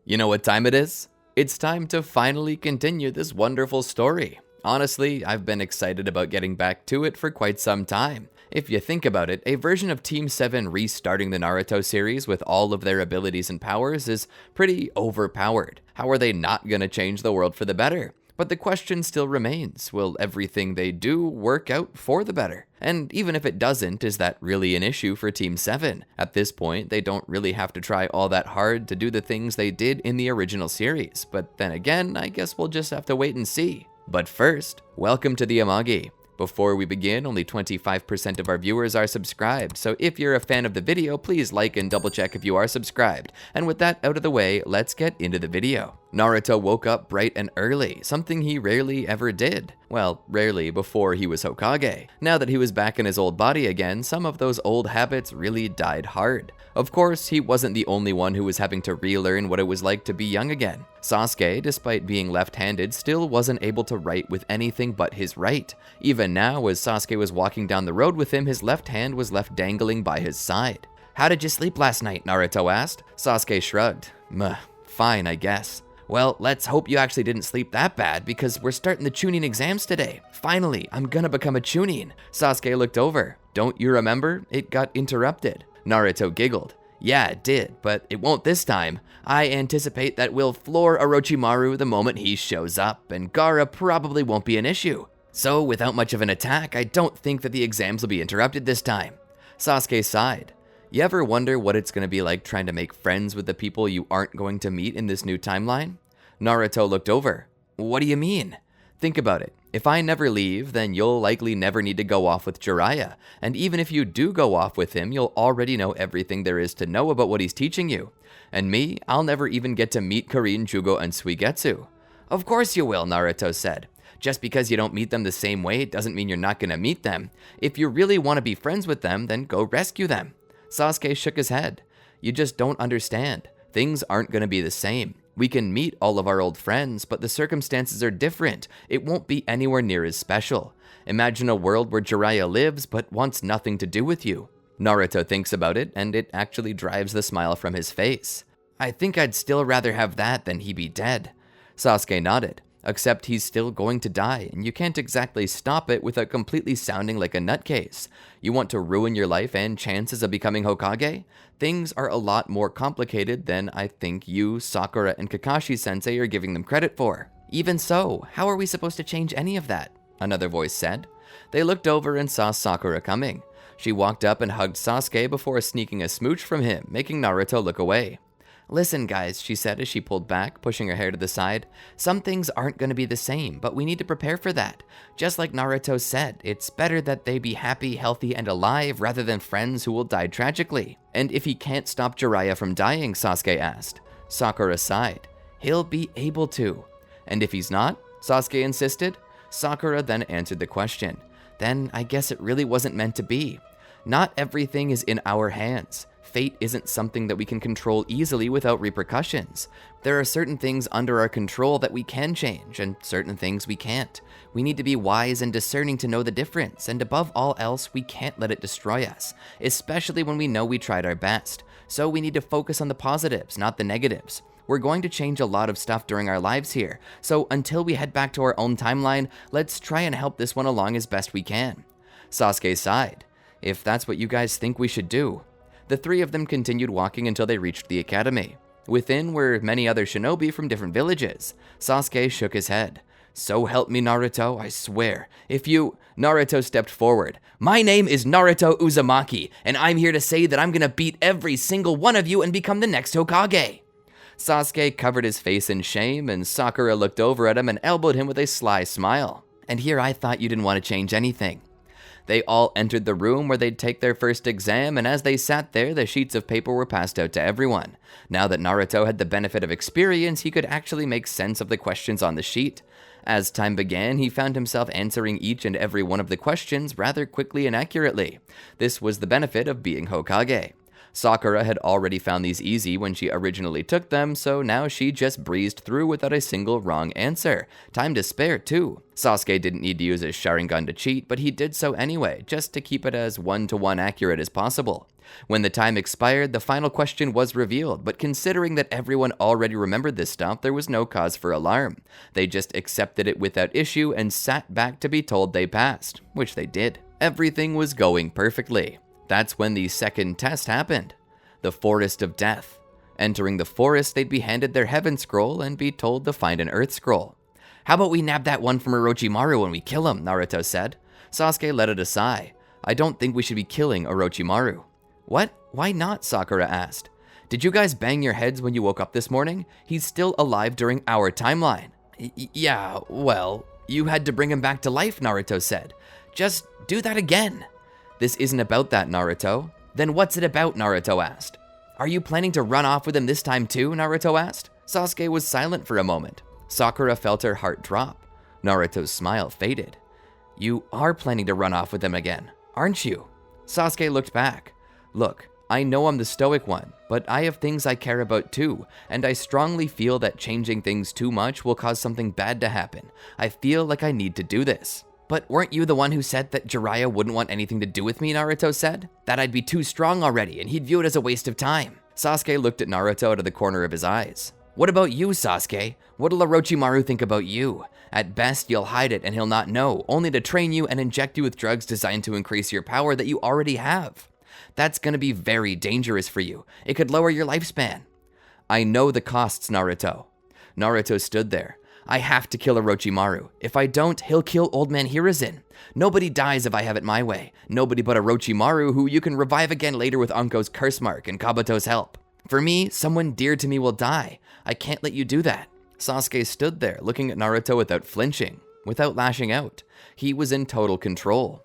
You know what time it is? It's time to finally continue this wonderful story. Honestly, I've been excited about getting back to it for quite some time. If you think about it, a version of Team 7 restarting the Naruto series with all of their abilities and powers is pretty overpowered. How are they not gonna change the world for the better? But the question still remains, will everything they do work out for the better? And even if it doesn't, is that really an issue for Team 7? At this point, they don't really have to try all that hard to do the things they did in the original series, but then again, I guess we'll just have to wait and see. But first, welcome to the Amagi. Before we begin, only 25% of our viewers are subscribed, so if you're a fan of the video, please like and double check if you are subscribed. And with that out of the way, let's get into the video. Naruto woke up bright and early, something he rarely ever did. Well, rarely before he was Hokage. Now that he was back in his old body again, some of those old habits really died hard. Of course, he wasn't the only one who was having to relearn what it was like to be young again. Sasuke, despite being left-handed, still wasn't able to write with anything but his right. Even now, as Sasuke was walking down the road with him, his left hand was left dangling by his side. "How did you sleep last night?" Naruto asked. Sasuke shrugged. Fine, I guess." "Well, let's hope you actually didn't sleep that bad, because we're starting the Chunin exams today. Finally, I'm gonna become a Chunin." Sasuke looked over. "Don't you remember? It got interrupted." Naruto giggled. "Yeah, it did, but it won't this time. I anticipate that we'll floor Orochimaru the moment he shows up, and Gaara probably won't be an issue. So without much of an attack, I don't think that the exams will be interrupted this time." Sasuke sighed. You ever wonder what it's going to be like trying to make friends with the people you aren't going to meet in this new timeline? Naruto looked over. "What do you mean?" "Think about it. If I never leave, then you'll likely never need to go off with Jiraiya. And even if you do go off with him, you'll already know everything there is to know about what he's teaching you. And me, I'll never even get to meet Karin, Jugo, and Suigetsu." "Of course you will," Naruto said. "Just because you don't meet them the same way doesn't mean you're not going to meet them. If you really want to be friends with them, then go rescue them." Sasuke shook his head. "You just don't understand. Things aren't going to be the same. We can meet all of our old friends, but the circumstances are different. It won't be anywhere near as special. Imagine a world where Jiraiya lives but wants nothing to do with you." Naruto thinks about it, and it actually drives the smile from his face. "I think I'd still rather have that than he be dead." Sasuke nodded. "Except he's still going to die, and you can't exactly stop it without completely sounding like a nutcase. You want to ruin your life and chances of becoming Hokage? Things are a lot more complicated than I think you, Sakura, and Kakashi-sensei are giving them credit for." "Even so, how are we supposed to change any of that?" another voice said. They looked over and saw Sakura coming. She walked up and hugged Sasuke before sneaking a smooch from him, making Naruto look away. "Listen, guys," she said as she pulled back, pushing her hair to the side. "Some things aren't going to be the same, but we need to prepare for that. Just like Naruto said, it's better that they be happy, healthy, and alive rather than friends who will die tragically." "And if he can't stop Jiraiya from dying?" Sasuke asked. Sakura sighed. "He'll be able to." "And if he's not?" Sasuke insisted. Sakura then answered the question. "Then I guess it really wasn't meant to be. Not everything is in our hands. Fate isn't something that we can control easily without repercussions. There are certain things under our control that we can change, and certain things we can't. We need to be wise and discerning to know the difference, and above all else, we can't let it destroy us, especially when we know we tried our best. So we need to focus on the positives, not the negatives. We're going to change a lot of stuff during our lives here, so until we head back to our own timeline, let's try and help this one along as best we can." Sasuke sighed. "If that's what you guys think we should do." The three of them continued walking until they reached the academy. Within were many other shinobi from different villages. Sasuke shook his head. "So help me, Naruto, I swear. If you..." Naruto stepped forward. "My name is Naruto Uzumaki, and I'm here to say that I'm gonna beat every single one of you and become the next Hokage." Sasuke covered his face in shame, and Sakura looked over at him and elbowed him with a sly smile. "And here I thought you didn't want to change anything." They all entered the room where they'd take their first exam, and as they sat there, the sheets of paper were passed out to everyone. Now that Naruto had the benefit of experience, he could actually make sense of the questions on the sheet. As time began, he found himself answering each and every one of the questions rather quickly and accurately. This was the benefit of being Hokage. Sakura had already found these easy when she originally took them, so now she just breezed through without a single wrong answer. Time to spare, too. Sasuke didn't need to use his Sharingan to cheat, but he did so anyway, just to keep it as 1-to-1 accurate as possible. When the time expired, the final question was revealed, but considering that everyone already remembered this stuff, there was no cause for alarm. They just accepted it without issue and sat back to be told they passed, which they did. Everything was going perfectly. That's when the second test happened. The Forest of Death. Entering the forest, they'd be handed their Heaven Scroll and be told to find an Earth Scroll. "How about we nab that one from Orochimaru when we kill him?" Naruto said. Sasuke let out a sigh. "I don't think we should be killing Orochimaru." "What? Why not?" Sakura asked. "Did you guys bang your heads when you woke up this morning? He's still alive during our timeline." Yeah, well, you had to bring him back to life," Naruto said. "Just do that again." "This isn't about that, Naruto." "Then what's it about?" Naruto asked. "Are you planning to run off with him this time too?" Naruto asked. Sasuke was silent for a moment. Sakura felt her heart drop. Naruto's smile faded. "You are planning to run off with him again, aren't you?" Sasuke looked back. "Look, I know I'm the stoic one, but I have things I care about too, and I strongly feel that changing things too much will cause something bad to happen. I feel like I need to do this." "But weren't you the one who said that Jiraiya wouldn't want anything to do with me?" Naruto said. "That I'd be too strong already, and he'd view it as a waste of time." Sasuke looked at Naruto out of the corner of his eyes. "What about you, Sasuke? What'll Orochimaru think about you? At best, you'll hide it and he'll not know, only to train you and inject you with drugs designed to increase your power that you already have. That's gonna be very dangerous for you. It could lower your lifespan." "I know the costs, Naruto." Naruto stood there. "I have to kill Orochimaru. If I don't, he'll kill Old Man Hiruzen. Nobody dies if I have it my way. Nobody but Orochimaru, who you can revive again later with Anko's curse mark and Kabuto's help. For me, someone dear to me will die. I can't let you do that." Sasuke stood there, looking at Naruto without flinching, without lashing out. He was in total control.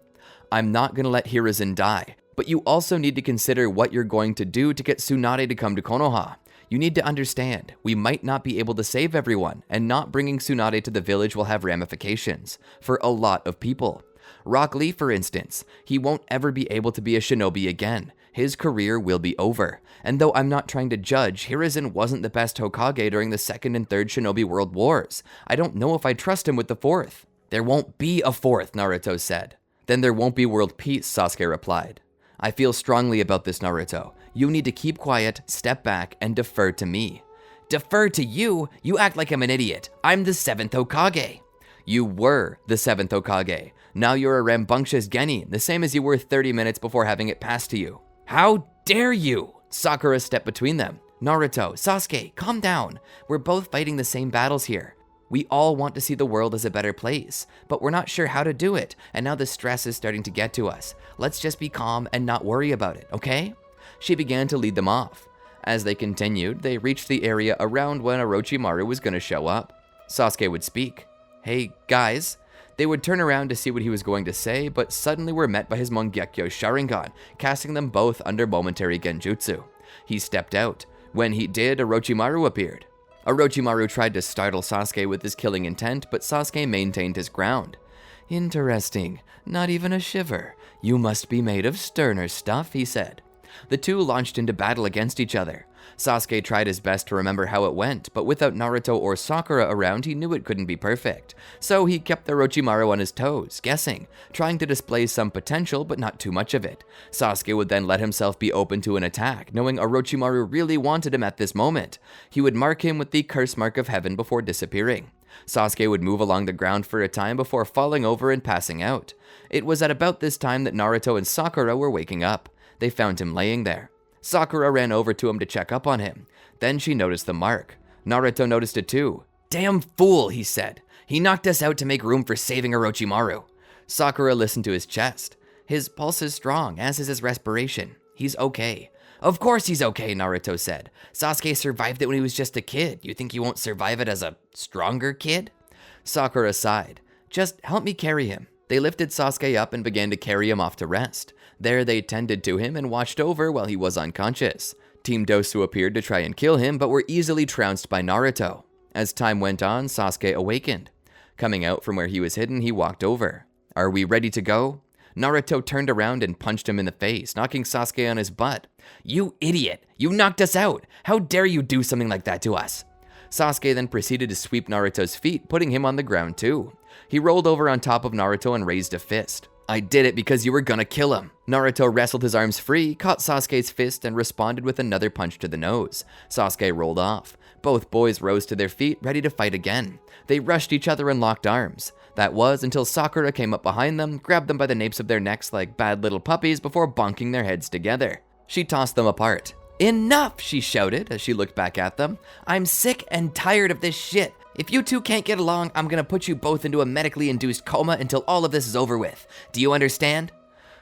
"I'm not gonna let Hiruzen die, but you also need to consider what you're going to do to get Tsunade to come to Konoha. You need to understand, we might not be able to save everyone, and not bringing Tsunade to the village will have ramifications for a lot of people. Rock Lee, for instance, he won't ever be able to be a shinobi again. His career will be over. And though I'm not trying to judge, Hiruzen wasn't the best Hokage during the 2nd and 3rd Shinobi World Wars. I don't know if I trust him with the 4th. "There won't be a 4th, Naruto said. "Then there won't be world peace," Sasuke replied. "I feel strongly about this, Naruto. You need to keep quiet, step back, and defer to me." "Defer to you? You act like I'm an idiot. I'm the 7th Hokage." "You were the 7th Hokage. Now you're a rambunctious genin, the same as you were 30 minutes before having it passed to you." "How dare you!" Sakura stepped between them. "Naruto, Sasuke, calm down. We're both fighting the same battles here. We all want to see the world as a better place, but we're not sure how to do it, and now the stress is starting to get to us. Let's just be calm and not worry about it, okay?" She began to lead them off. As they continued, they reached the area around when Orochimaru was going to show up. Sasuke would speak. "Hey, guys." They would turn around to see what he was going to say, but suddenly were met by his Mangekyo Sharingan, casting them both under momentary genjutsu. He stepped out. When he did, Orochimaru appeared. Orochimaru tried to startle Sasuke with his killing intent, but Sasuke maintained his ground. "Interesting. Not even a shiver. You must be made of sterner stuff," he said. The two launched into battle against each other. Sasuke tried his best to remember how it went, but without Naruto or Sakura around, he knew it couldn't be perfect. So he kept Orochimaru on his toes, guessing, trying to display some potential, but not too much of it. Sasuke would then let himself be open to an attack, knowing Orochimaru really wanted him at this moment. He would mark him with the curse mark of heaven before disappearing. Sasuke would move along the ground for a time before falling over and passing out. It was at about this time that Naruto and Sakura were waking up. They found him laying there. Sakura ran over to him to check up on him. Then she noticed the mark. Naruto noticed it too. "Damn fool," he said. "He knocked us out to make room for saving Orochimaru." Sakura listened to his chest. "His pulse is strong, as is his respiration. He's okay." "Of course he's okay," Naruto said. "Sasuke survived it when he was just a kid. You think he won't survive it as a stronger kid?" Sakura sighed. "Just help me carry him." They lifted Sasuke up and began to carry him off to rest. There they tended to him and watched over while he was unconscious. Team Dosu appeared to try and kill him, but were easily trounced by Naruto. As time went on, Sasuke awakened. Coming out from where he was hidden, he walked over. "Are we ready to go?" Naruto turned around and punched him in the face, knocking Sasuke on his butt. "You idiot! You knocked us out! How dare you do something like that to us?" Sasuke then proceeded to sweep Naruto's feet, putting him on the ground too. He rolled over on top of Naruto and raised a fist. "I did it because you were gonna kill him." Naruto wrestled his arms free, caught Sasuke's fist, and responded with another punch to the nose. Sasuke rolled off. Both boys rose to their feet, ready to fight again. They rushed each other and locked arms. That was until Sakura came up behind them, grabbed them by the napes of their necks like bad little puppies before bonking their heads together. She tossed them apart. "Enough!" she shouted as she looked back at them. "I'm sick and tired of this shit. If you two can't get along, I'm gonna put you both into a medically induced coma until all of this is over with. Do you understand?"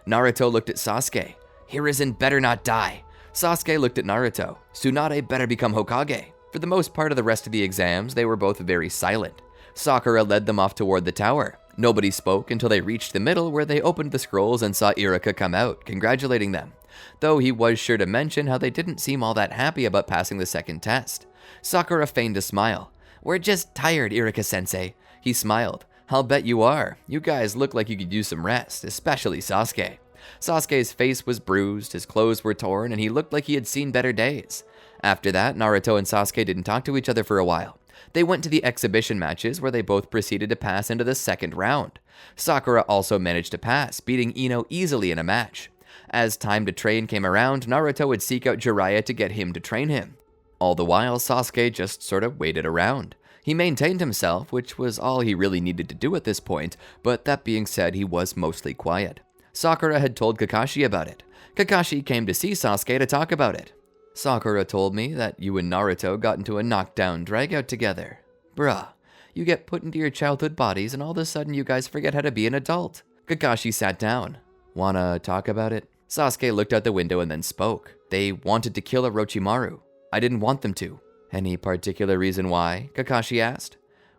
Naruto looked at Sasuke. "Hiruzen better not die." Sasuke looked at Naruto. "Tsunade better become Hokage." For the most part of the rest of the exams, they were both very silent. Sakura led them off toward the tower. Nobody spoke until they reached the middle, where they opened the scrolls and saw Iruka come out, congratulating them. Though he was sure to mention how they didn't seem all that happy about passing the second test. Sakura feigned a smile. "We're just tired, Iruka-sensei." He smiled. "I'll bet you are. You guys look like you could use some rest, especially Sasuke." Sasuke's face was bruised, his clothes were torn, and he looked like he had seen better days. After that, Naruto and Sasuke didn't talk to each other for a while. They went to the exhibition matches where they both proceeded to pass into the second round. Sakura also managed to pass, beating Ino easily in a match. As time to train came around, Naruto would seek out Jiraiya to get him to train him. All the while, Sasuke just sort of waited around. He maintained himself, which was all he really needed to do at this point, but that being said, he was mostly quiet. Sakura had told Kakashi about it. Kakashi came to see Sasuke to talk about it. "Sakura told me that you and Naruto got into a knockdown dragout together. Bruh, you get put into your childhood bodies and all of a sudden you guys forget how to be an adult." Kakashi sat down. "Wanna talk about it?" Sasuke looked out the window and then spoke. "They wanted to kill Orochimaru. I didn't want them to." "Any particular reason why?" Kakashi asked.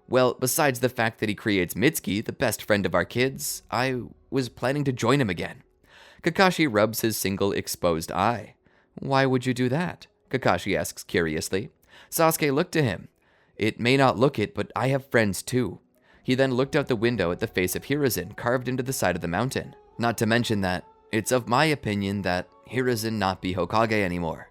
"Well, besides the fact that he creates Mitsuki, the best friend of our kids, I was planning to join him again." Kakashi rubs his single exposed eye. "Why would you do that?" Kakashi asks curiously. Sasuke looked to him. "It may not look it, but I have friends too." He then looked out the window at the face of Hiruzen carved into the side of the mountain. "Not to mention that it's of my opinion that Hiruzen not be Hokage anymore."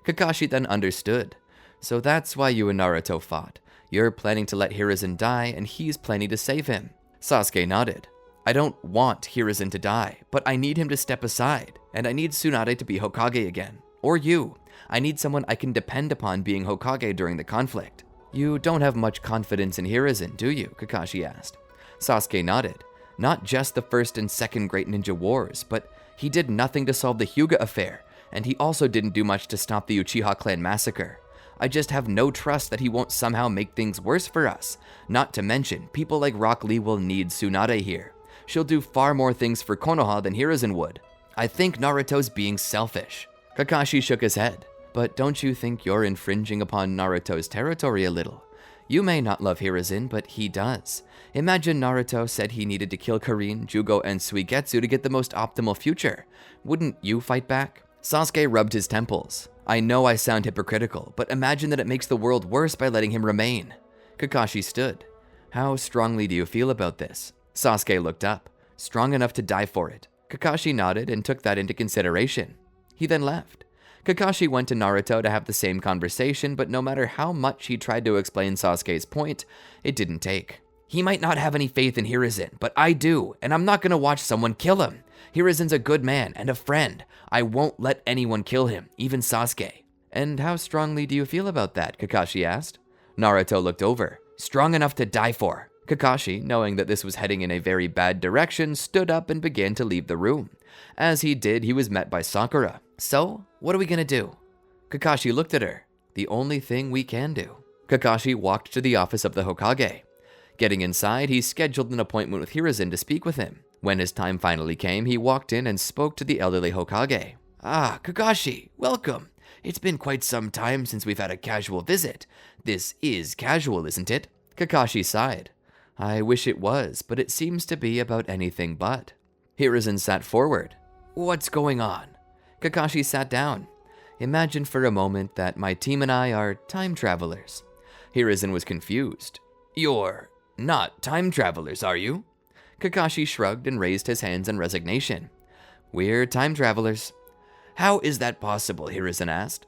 Kakashi then understood. "So that's why you and Naruto fought. You're planning to let Hiruzen die, and he's planning to save him." Sasuke nodded. "I don't want Hiruzen to die, but I need him to step aside, and I need Tsunade to be Hokage again. Or you. I need someone I can depend upon being Hokage during the conflict." "You don't have much confidence in Hiruzen, do you?" Kakashi asked. Sasuke nodded. "Not just the first and second Great Ninja Wars, but he did nothing to solve the Hyuga affair, and he also didn't do much to stop the Uchiha clan massacre. I just have no trust that he won't somehow make things worse for us. Not to mention, people like Rock Lee will need Tsunade here. She'll do far more things for Konoha than Hiruzen would. I think Naruto's being selfish." Kakashi shook his head. "But don't you think you're infringing upon Naruto's territory a little? You may not love Hiruzen, but he does. Imagine Naruto said he needed to kill Karin, Jugo, and Suigetsu to get the most optimal future. Wouldn't you fight back?" Sasuke rubbed his temples. "I know I sound hypocritical, but imagine that it makes the world worse by letting him remain." Kakashi stood. "How strongly do you feel about this?" Sasuke looked up. "Strong enough to die for it." Kakashi nodded and took that into consideration. He then left. Kakashi went to Naruto to have the same conversation, but no matter how much he tried to explain Sasuke's point, it didn't take. "He might not have any faith in Hiruzen, but I do, and I'm not gonna watch someone kill him. Hiruzen's a good man and a friend. I won't let anyone kill him, even Sasuke." "And how strongly do you feel about that?" Kakashi asked. Naruto looked over. "Strong enough to die for." Kakashi, knowing that this was heading in a very bad direction, stood up and began to leave the room. As he did, he was met by Sakura. "So, what are we gonna do?" Kakashi looked at her. "The only thing we can do." Kakashi walked to the office of the Hokage. Getting inside, he scheduled an appointment with Hiruzen to speak with him. When his time finally came, he walked in and spoke to the elderly Hokage. "Ah, Kakashi, welcome. It's been quite some time since we've had a casual visit. This is casual, isn't it?" Kakashi sighed. "I wish it was, but it seems to be about anything but." Hiruzen sat forward. "What's going on?" Kakashi sat down. "Imagine for a moment that my team and I are time travelers." Hiruzen was confused. "You're not time travelers, are you?" Kakashi shrugged and raised his hands in resignation. We're time travelers. How is that possible? Hiruzen asked.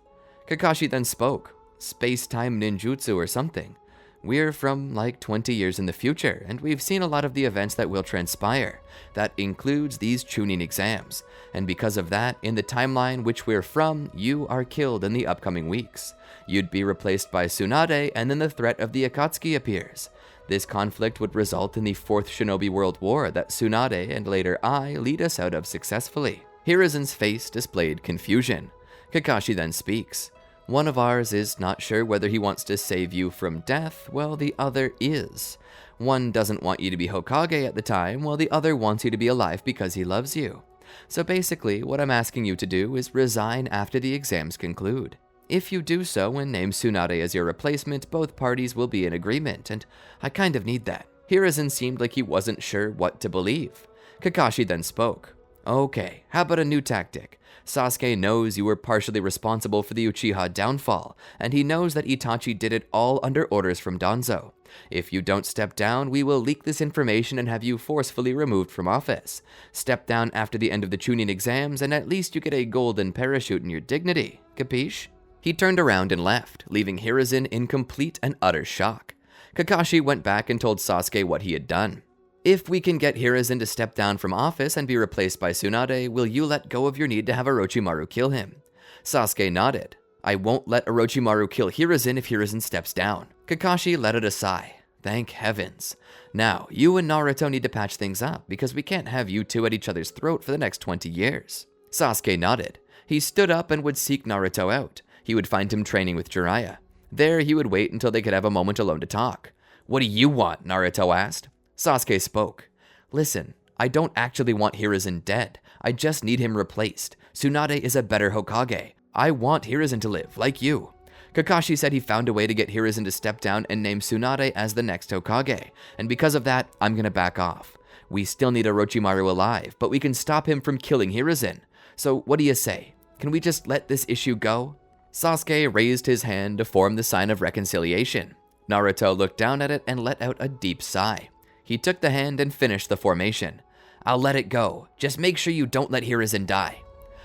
Kakashi then spoke. Space-time ninjutsu or something. We're from like 20 years in the future, and we've seen a lot of the events that will transpire. That includes these Chunin exams, and because of that, in the timeline which we're from, you are killed in the upcoming weeks. You'd be replaced by Tsunade, and then the threat of the Akatsuki appears. This conflict would result in the 4th Shinobi World War that Tsunade and later I lead us out of successfully. Hiruzen's face displayed confusion. Kakashi then speaks. One of ours is not sure whether he wants to save you from death, while the other is. One doesn't want you to be Hokage at the time, while the other wants you to be alive because he loves you. So basically, what I'm asking you to do is resign after the exams conclude. If you do so and name Tsunade as your replacement, both parties will be in agreement, and I kind of need that. Hiruzen seemed like he wasn't sure what to believe. Kakashi then spoke. Okay, how about a new tactic? Sasuke knows you were partially responsible for the Uchiha downfall, and he knows that Itachi did it all under orders from Danzo. If you don't step down, we will leak this information and have you forcefully removed from office. Step down after the end of the Chunin exams, and at least you get a golden parachute in your dignity. Capiche? He turned around and left, leaving Hiruzen in complete and utter shock. Kakashi went back and told Sasuke what he had done. If we can get Hiruzen to step down from office and be replaced by Tsunade, will you let go of your need to have Orochimaru kill him? Sasuke nodded. I won't let Orochimaru kill Hiruzen if Hiruzen steps down. Kakashi let out a sigh. Thank heavens. Now, you and Naruto need to patch things up, because we can't have you two at each other's throat for the next 20 years. Sasuke nodded. He stood up and would seek Naruto out. He would find him training with Jiraiya. There, he would wait until they could have a moment alone to talk. What do you want? Naruto asked. Sasuke spoke. Listen, I don't actually want Hiruzen dead. I just need him replaced. Tsunade is a better Hokage. I want Hiruzen to live, like you. Kakashi said he found a way to get Hiruzen to step down and name Tsunade as the next Hokage, and because of that, I'm gonna back off. We still need Orochimaru alive, but we can stop him from killing Hiruzen. So what do you say? Can we just let this issue go? Sasuke raised his hand to form the sign of reconciliation. Naruto looked down at it and let out a deep sigh. He took the hand and finished the formation. I'll let it go. Just make sure you don't let Hiruzen die.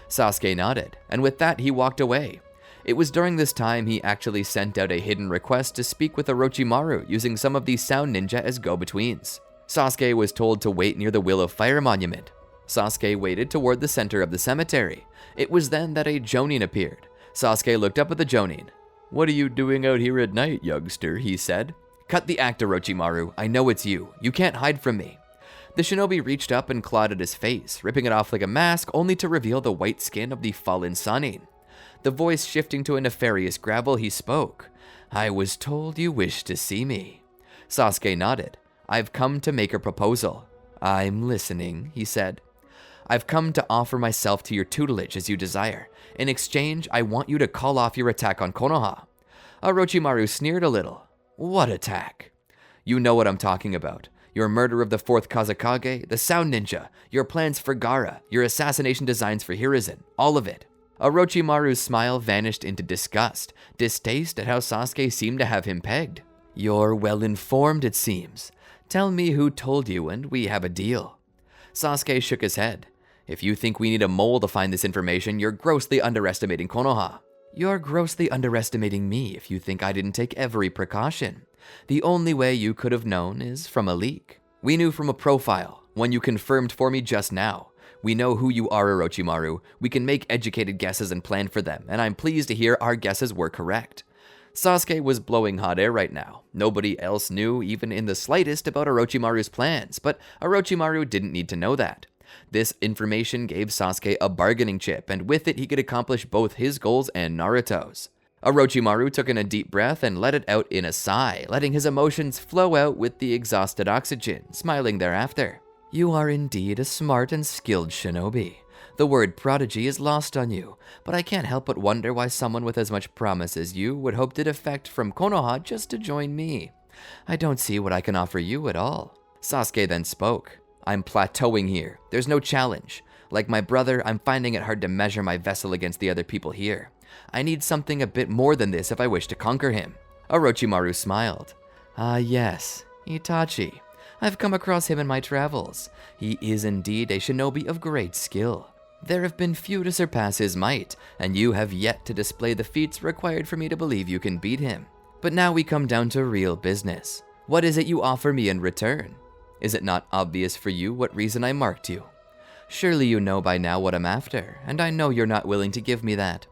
Sasuke nodded, and with that he walked away. It was during this time he actually sent out a hidden request to speak with Orochimaru using some of the sound ninja as go-betweens. Sasuke was told to wait near the Wheel of Fire monument. Sasuke waited toward the center of the cemetery. It was then that a Jonin appeared. Sasuke looked up at the Jonin. What are you doing out here at night, youngster? He said. Cut the act, Orochimaru. I know it's you. You can't hide from me. The shinobi reached up and clawed at his face, ripping it off like a mask, only to reveal the white skin of the fallen Sannin. The voice shifting to a nefarious gravel, he spoke. I was told you wished to see me. Sasuke nodded. I've come to make a proposal. I'm listening, he said. I've come to offer myself to your tutelage as you desire. In exchange, I want you to call off your attack on Konoha. Orochimaru sneered a little. What attack? You know what I'm talking about. Your murder of the 4th Kazekage, the Sound Ninja, your plans for Gaara, your assassination designs for Hiruzen, all of it. Orochimaru's smile vanished into disgust, distaste at how Sasuke seemed to have him pegged. You're well informed, it seems. Tell me who told you and we have a deal. Sasuke shook his head. If you think we need a mole to find this information, you're grossly underestimating Konoha. You're grossly underestimating me if you think I didn't take every precaution. The only way you could have known is from a leak. We knew from a profile, one you confirmed for me just now. We know who you are, Orochimaru. We can make educated guesses and plan for them, and I'm pleased to hear our guesses were correct. Sasuke was blowing hot air right now. Nobody else knew even in the slightest about Orochimaru's plans, but Orochimaru didn't need to know that. This information gave Sasuke a bargaining chip, and with it he could accomplish both his goals and Naruto's. Orochimaru took in a deep breath and let it out in a sigh, letting his emotions flow out with the exhausted oxygen, smiling thereafter. You are indeed a smart and skilled shinobi. The word prodigy is lost on you, but I can't help but wonder why someone with as much promise as you would hope to defect from Konoha just to join me. I don't see what I can offer you at all. Sasuke then spoke. I'm plateauing here. There's no challenge. Like my brother, I'm finding it hard to measure my vessel against the other people here. I need something a bit more than this if I wish to conquer him. Orochimaru smiled. Ah yes, Itachi. I've come across him in my travels. He is indeed a shinobi of great skill. There have been few to surpass his might, and you have yet to display the feats required for me to believe you can beat him. But now we come down to real business. What is it you offer me in return? Is it not obvious for you what reason I marked you? Surely you know by now what I'm after, and I know you're not willing to give me that.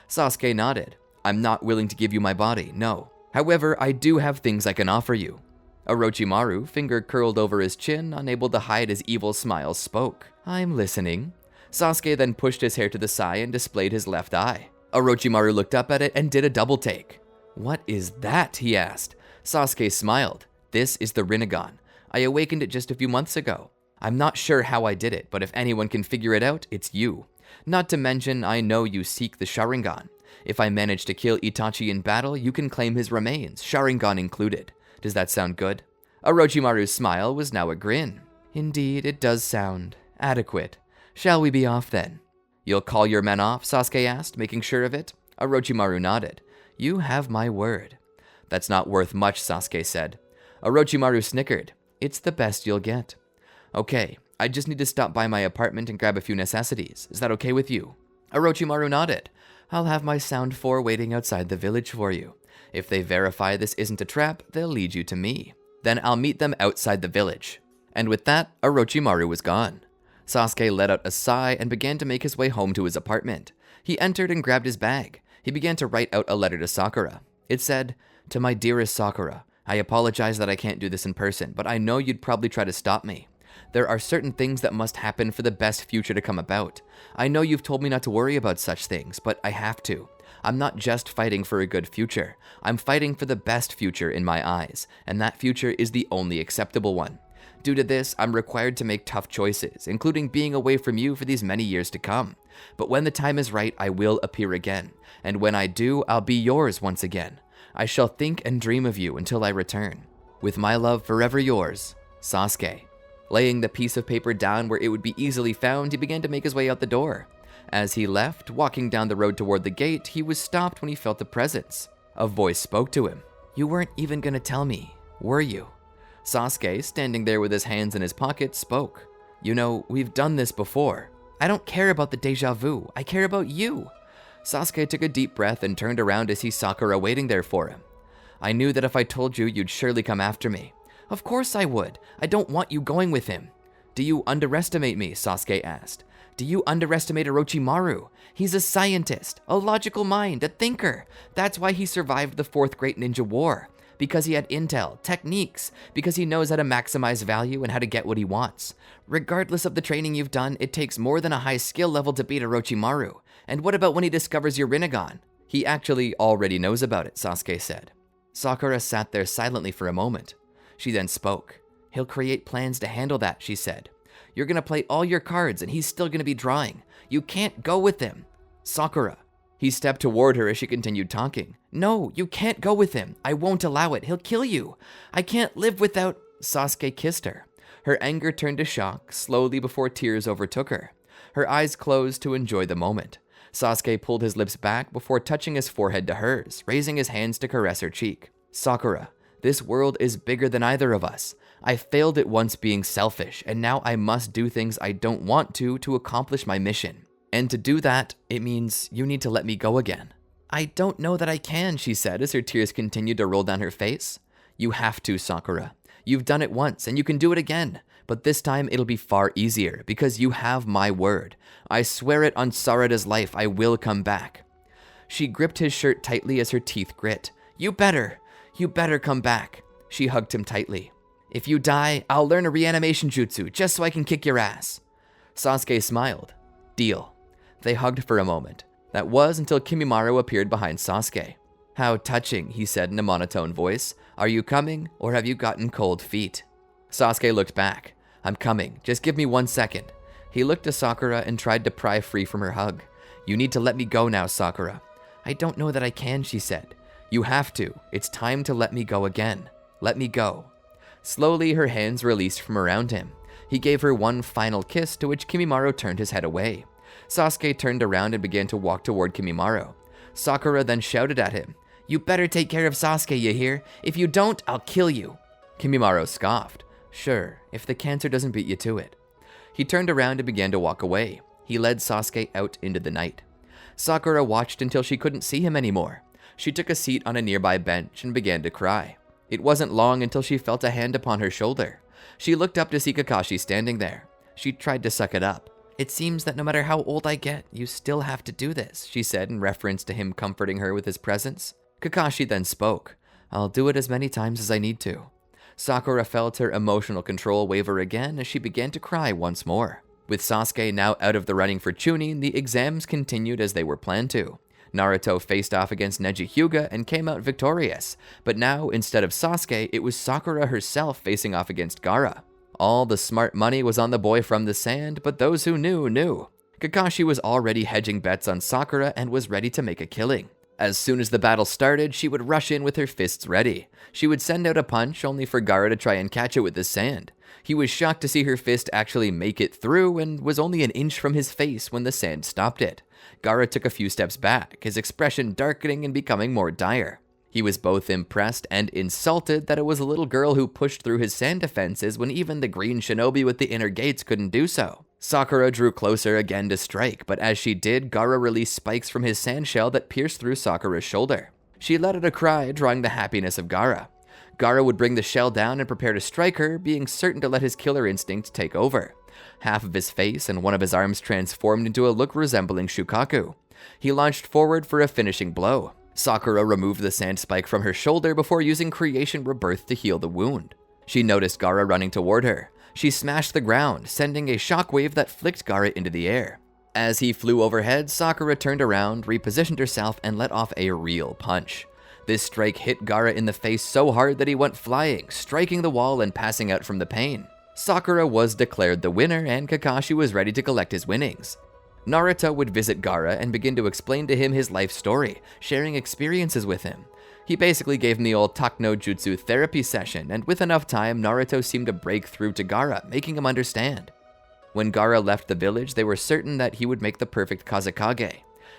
Sasuke nodded. I'm not willing to give you my body, no. However, I do have things I can offer you. Orochimaru, finger curled over his chin, unable to hide his evil smile, spoke. I'm listening. Sasuke then pushed his hair to the side and displayed his left eye. Orochimaru looked up at it and did a double take. What is that? He asked. Sasuke smiled. This is the Rinnegan. I awakened it just a few months ago. I'm not sure how I did it, but if anyone can figure it out, it's you. Not to mention, I know you seek the Sharingan. If I manage to kill Itachi in battle, you can claim his remains, Sharingan included. Does that sound good? Orochimaru's smile was now a grin. Indeed, it does sound adequate. Shall we be off then? You'll call your men off? Sasuke asked, making sure of it. Orochimaru nodded. You have my word. That's not worth much, Sasuke said. Orochimaru snickered. It's the best you'll get. Okay, I just need to stop by my apartment and grab a few necessities. Is that okay with you? Orochimaru nodded. I'll have my Sound 4 waiting outside the village for you. If they verify this isn't a trap, they'll lead you to me. Then I'll meet them outside the village. And with that, Orochimaru was gone. Sasuke let out a sigh and began to make his way home to his apartment. He entered and grabbed his bag. He began to write out a letter to Sakura. It said, To my dearest Sakura, I apologize that I can't do this in person, but I know you'd probably try to stop me. There are certain things that must happen for the best future to come about. I know you've told me not to worry about such things, but I have to. I'm not just fighting for a good future. I'm fighting for the best future in my eyes, and that future is the only acceptable one. Due to this, I'm required to make tough choices, including being away from you for these many years to come. But when the time is right, I will appear again, and when I do, I'll be yours once again. I shall think and dream of you until I return. With my love forever yours, Sasuke. Laying the piece of paper down where it would be easily found, he began to make his way out the door. As he left, walking down the road toward the gate, he was stopped when he felt a presence. A voice spoke to him. You weren't even gonna tell me, were you? Sasuke, standing there with his hands in his pockets, spoke. You know, we've done this before. I don't care about the deja vu, I care about you. Sasuke took a deep breath and turned around to see Sakura waiting there for him. I knew that if I told you, you'd surely come after me. Of course I would. I don't want you going with him. Do you underestimate me? Sasuke asked. Do you underestimate Orochimaru? He's a scientist, a logical mind, a thinker. That's why he survived the Fourth Great Ninja War. Because he had intel, techniques, because he knows how to maximize value and how to get what he wants. Regardless of the training you've done, it takes more than a high skill level to beat Orochimaru. And what about when he discovers your Rinnegan? He actually already knows about it, Sasuke said. Sakura sat there silently for a moment. She then spoke. He'll create plans to handle that, she said. You're gonna play all your cards and he's still gonna be drawing. You can't go with him. Sakura. He stepped toward her as she continued talking. No, you can't go with him. I won't allow it. He'll kill you. I can't live without... Sasuke kissed her. Her anger turned to shock, slowly before tears overtook her. Her eyes closed to enjoy the moment. Sasuke pulled his lips back before touching his forehead to hers, raising his hands to caress her cheek. Sakura, this world is bigger than either of us. I failed at once being selfish, and now I must do things I don't want to accomplish my mission. And to do that, it means you need to let me go again. I don't know that I can, she said as her tears continued to roll down her face. You have to, Sakura. You've done it once, and you can do it again. But this time it'll be far easier, because you have my word. I swear it on Sarada's life, I will come back. She gripped his shirt tightly as her teeth grit. You better come back. She hugged him tightly. If you die, I'll learn a reanimation jutsu just so I can kick your ass. Sasuke smiled. Deal. They hugged for a moment. That was until Kimimaro appeared behind Sasuke. How touching, he said in a monotone voice. Are you coming, or have you gotten cold feet? Sasuke looked back. I'm coming, just give me 1 second. He looked to Sakura and tried to pry free from her hug. You need to let me go now, Sakura. I don't know that I can, she said. You have to. It's time to let me go again. Let me go. Slowly, her hands released from around him. He gave her one final kiss, to which Kimimaro turned his head away. Sasuke turned around and began to walk toward Kimimaro. Sakura then shouted at him, You better take care of Sasuke, you hear? If you don't, I'll kill you. Kimimaro scoffed. Sure, if the cancer doesn't beat you to it. He turned around and began to walk away. He led Sasuke out into the night. Sakura watched until she couldn't see him anymore. She took a seat on a nearby bench and began to cry. It wasn't long until she felt a hand upon her shoulder. She looked up to see Kakashi standing there. She tried to suck it up. "It seems that no matter how old I get, you still have to do this," she said in reference to him comforting her with his presence. Kakashi then spoke. "I'll do it as many times as I need to." Sakura felt her emotional control waver again as she began to cry once more. With Sasuke now out of the running for Chunin, the exams continued as they were planned to. Naruto faced off against Neji Hyuga and came out victorious, but now, instead of Sasuke, it was Sakura herself facing off against Gaara. All the smart money was on the boy from the sand, but those who knew, knew. Kakashi was already hedging bets on Sakura and was ready to make a killing. As soon as the battle started, she would rush in with her fists ready. She would send out a punch only for Gaara to try and catch it with the sand. He was shocked to see her fist actually make it through and was only an inch from his face when the sand stopped it. Gaara took a few steps back, his expression darkening and becoming more dire. He was both impressed and insulted that it was a little girl who pushed through his sand defenses when even the green shinobi with the inner gates couldn't do so. Sakura drew closer again to strike, but as she did, Gaara released spikes from his sand shell that pierced through Sakura's shoulder. She let out a cry, drawing the happiness of Gaara. Gaara would bring the shell down and prepare to strike her, being certain to let his killer instinct take over. Half of his face and one of his arms transformed into a look resembling Shukaku. He launched forward for a finishing blow. Sakura removed the sand spike from her shoulder before using Creation Rebirth to heal the wound. She noticed Gaara running toward her. She smashed the ground, sending a shockwave that flicked Gaara into the air. As he flew overhead, Sakura turned around, repositioned herself, and let off a real punch. This strike hit Gaara in the face so hard that he went flying, striking the wall and passing out from the pain. Sakura was declared the winner, and Kakashi was ready to collect his winnings. Naruto would visit Gaara and begin to explain to him his life story, sharing experiences with him. He basically gave him the old Takno Jutsu therapy session, and with enough time, Naruto seemed to break through to Gaara, making him understand. When Gaara left the village, they were certain that he would make the perfect Kazekage.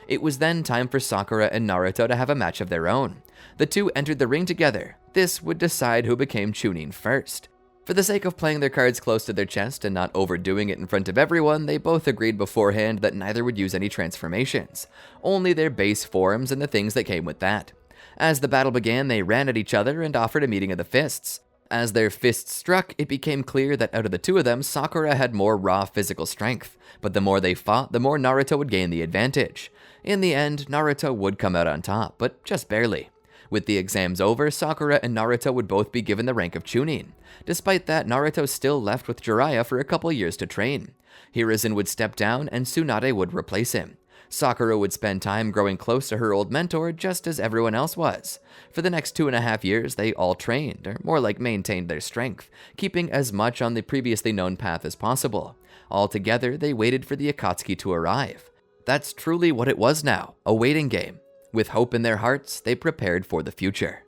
It was then time for Sakura and Naruto to have a match of their own. The two entered the ring together. This would decide who became Chunin first. For the sake of playing their cards close to their chest and not overdoing it in front of everyone, they both agreed beforehand that neither would use any transformations, only their base forms and the things that came with that. As the battle began, they ran at each other and offered a meeting of the fists. As their fists struck, it became clear that out of the two of them, Sakura had more raw physical strength, but the more they fought, the more Naruto would gain the advantage. In the end, Naruto would come out on top, but just barely. With the exams over, Sakura and Naruto would both be given the rank of Chunin. Despite that, Naruto still left with Jiraiya for a couple years to train. Hiruzen would step down and Tsunade would replace him. Sakura would spend time growing close to her old mentor just as everyone else was. For the next 2.5 years, they all trained, or more like maintained their strength, keeping as much on the previously known path as possible. Altogether, they waited for the Akatsuki to arrive. That's truly what it was now, a waiting game. With hope in their hearts, they prepared for the future.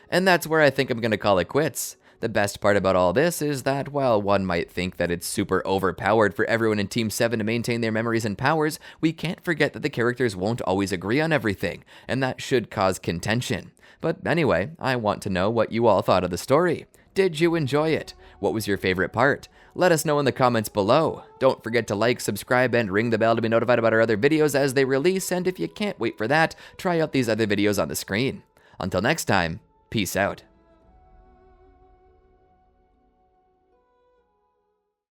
And that's where I think I'm going to call it quits. The best part about all this is that while one might think that it's super overpowered for everyone in Team 7 to maintain their memories and powers, we can't forget that the characters won't always agree on everything, and that should cause contention. But anyway, I want to know what you all thought of the story. Did you enjoy it? What was your favorite part? Let us know in the comments below. Don't forget to like, subscribe, and ring the bell to be notified about our other videos as they release, and if you can't wait for that, try out these other videos on the screen. Until next time, peace out.